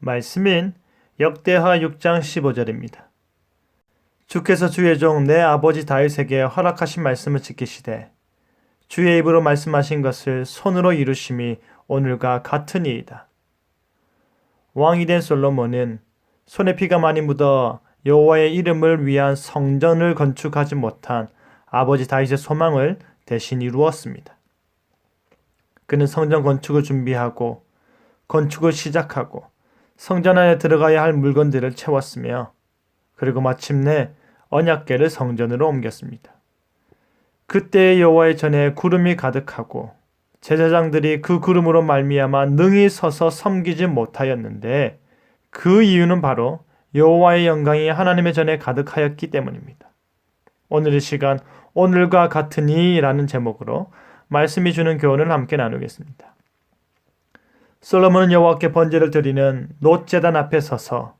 말씀인 역대하 6장 15절입니다. 주께서 주의 종 내 아버지 다윗에게 허락하신 말씀을 지키시되 주의 입으로 말씀하신 것을 손으로 이루심이 오늘과 같으니이다. 왕이 된 솔로몬은 손에 피가 많이 묻어 여호와의 이름을 위한 성전을 건축하지 못한 아버지 다윗의 소망을 대신 이루었습니다. 그는 성전 건축을 준비하고 건축을 시작하고 성전 안에 들어가야 할 물건들을 채웠으며 그리고 마침내 언약궤를 성전으로 옮겼습니다. 그때의 여호와의 전에 구름이 가득하고 제사장들이 그 구름으로 말미암아 능히 서서 섬기지 못하였는데 그 이유는 바로 여호와의 영광이 하나님의 전에 가득하였기 때문입니다. 오늘 이 시간 오늘과 같으니 라는 제목으로 말씀이 주는 교훈을 함께 나누겠습니다. 솔로몬은 여호와께 번제를 드리는 놋제단 앞에 서서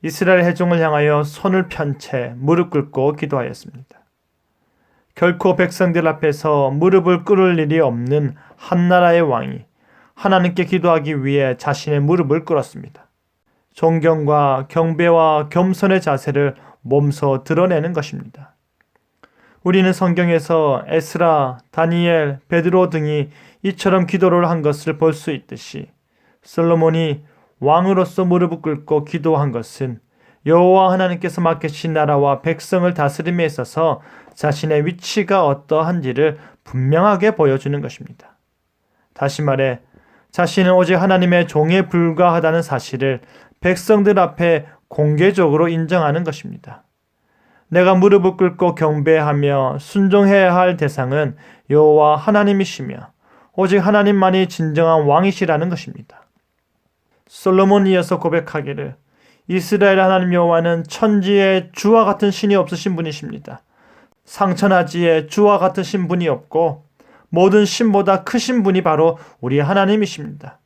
이스라엘 회중을 향하여 손을 편 채 무릎 꿇고 기도하였습니다. 결코 백성들 앞에서 무릎을 꿇을 일이 없는 한 나라의 왕이 하나님께 기도하기 위해 자신의 무릎을 꿇었습니다. 존경과 경배와 겸손의 자세를 몸소 드러내는 것입니다. 우리는 성경에서 에스라, 다니엘, 베드로 등이 이처럼 기도를 한 것을 볼 수 있듯이 솔로몬이 왕으로서 무릎을 꿇고 기도한 것은 여호와 하나님께서 맡기신 나라와 백성을 다스림에 있어서 자신의 위치가 어떠한지를 분명하게 보여주는 것입니다. 다시 말해 자신은 오직 하나님의 종에 불과하다는 사실을 백성들 앞에 공개적으로 인정하는 것입니다. 내가 무릎을 꿇고 경배하며 순종해야 할 대상은 여호와 하나님이시며 오직 하나님만이 진정한 왕이시라는 것입니다. 솔로몬이 이어서 고백하기를 이스라엘 하나님 여호와는 천지에 주와 같은 신이 없으신 분이십니다. 상천하지에 주와 같으신 분이 없고 모든 신보다 크신 분이 바로 우리 하나님이십니다.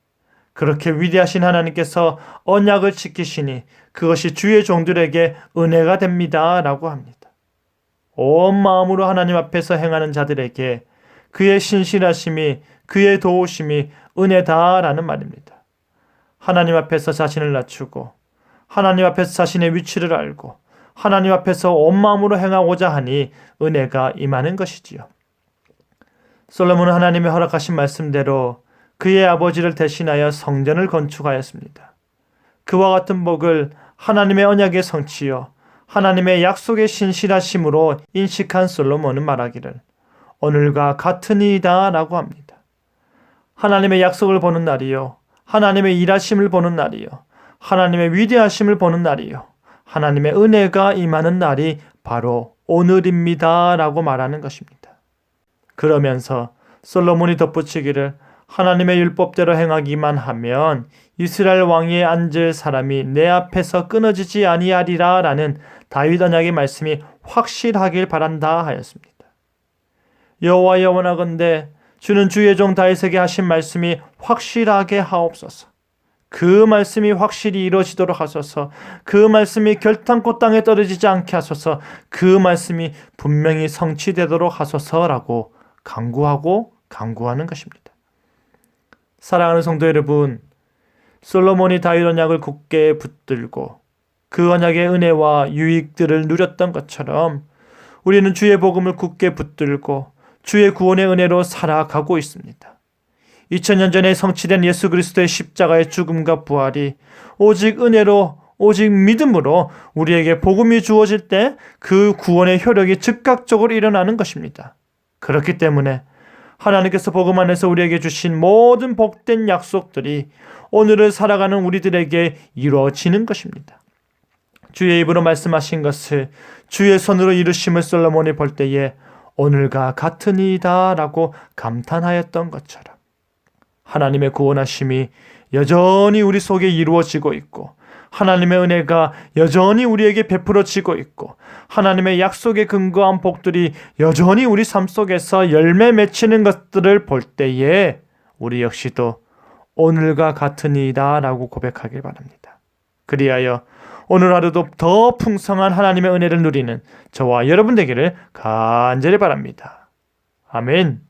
그렇게 위대하신 하나님께서 언약을 지키시니 그것이 주의 종들에게 은혜가 됩니다. 라고 합니다. 온 마음으로 하나님 앞에서 행하는 자들에게 그의 신실하심이 그의 도우심이 은혜다라는 말입니다. 하나님 앞에서 자신을 낮추고 하나님 앞에서 자신의 위치를 알고 하나님 앞에서 온 마음으로 행하고자 하니 은혜가 임하는 것이지요. 솔로몬은 하나님의 허락하신 말씀대로 그의 아버지를 대신하여 성전을 건축하였습니다. 그와 같은 복을 하나님의 언약의 성취요 하나님의 약속의 신실하심으로 인식한 솔로몬은 말하기를 오늘과 같으니이다 라고 합니다. 하나님의 약속을 보는 날이요 하나님의 일하심을 보는 날이요 하나님의 위대하심을 보는 날이요 하나님의 은혜가 임하는 날이 바로 오늘입니다 라고 말하는 것입니다. 그러면서 솔로몬이 덧붙이기를 하나님의 율법대로 행하기만 하면 이스라엘 왕위에 앉을 사람이 내 앞에서 끊어지지 아니하리라 라는 다윗 언약의 말씀이 확실하길 바란다 하였습니다. 여호와여 원하건대 주는 주의 종 다윗에게 하신 말씀이 확실하게 하옵소서. 그 말씀이 확실히 이루어지도록 하소서. 그 말씀이 결탄코 땅에 떨어지지 않게 하소서. 그 말씀이 분명히 성취되도록 하소서라고 간구하는 것입니다. 사랑하는 성도 여러분, 솔로몬이 다윗 언약을 굳게 붙들고 그 언약의 은혜와 유익들을 누렸던 것처럼 우리는 주의 복음을 굳게 붙들고 주의 구원의 은혜로 살아가고 있습니다. 2000년 전에 성취된 예수 그리스도의 십자가의 죽음과 부활이 오직 은혜로 오직 믿음으로 우리에게 복음이 주어질 때 그 구원의 효력이 즉각적으로 일어나는 것입니다. 그렇기 때문에 하나님께서 복음 안에서 우리에게 주신 모든 복된 약속들이 오늘을 살아가는 우리들에게 이루어지는 것입니다. 주의 입으로 말씀하신 것을 주의 손으로 이루심을 솔로몬이 볼 때에 오늘과 같으니이다 라고 감탄하였던 것처럼 하나님의 구원하심이 여전히 우리 속에 이루어지고 있고 하나님의 은혜가 여전히 우리에게 베풀어지고 있고 하나님의 약속에 근거한 복들이 여전히 우리 삶 속에서 열매 맺히는 것들을 볼 때에 우리 역시도 오늘과 같으니이다 라고 고백하길 바랍니다. 그리하여 오늘 하루도 더 풍성한 하나님의 은혜를 누리는 저와 여러분 되기를 간절히 바랍니다. 아멘.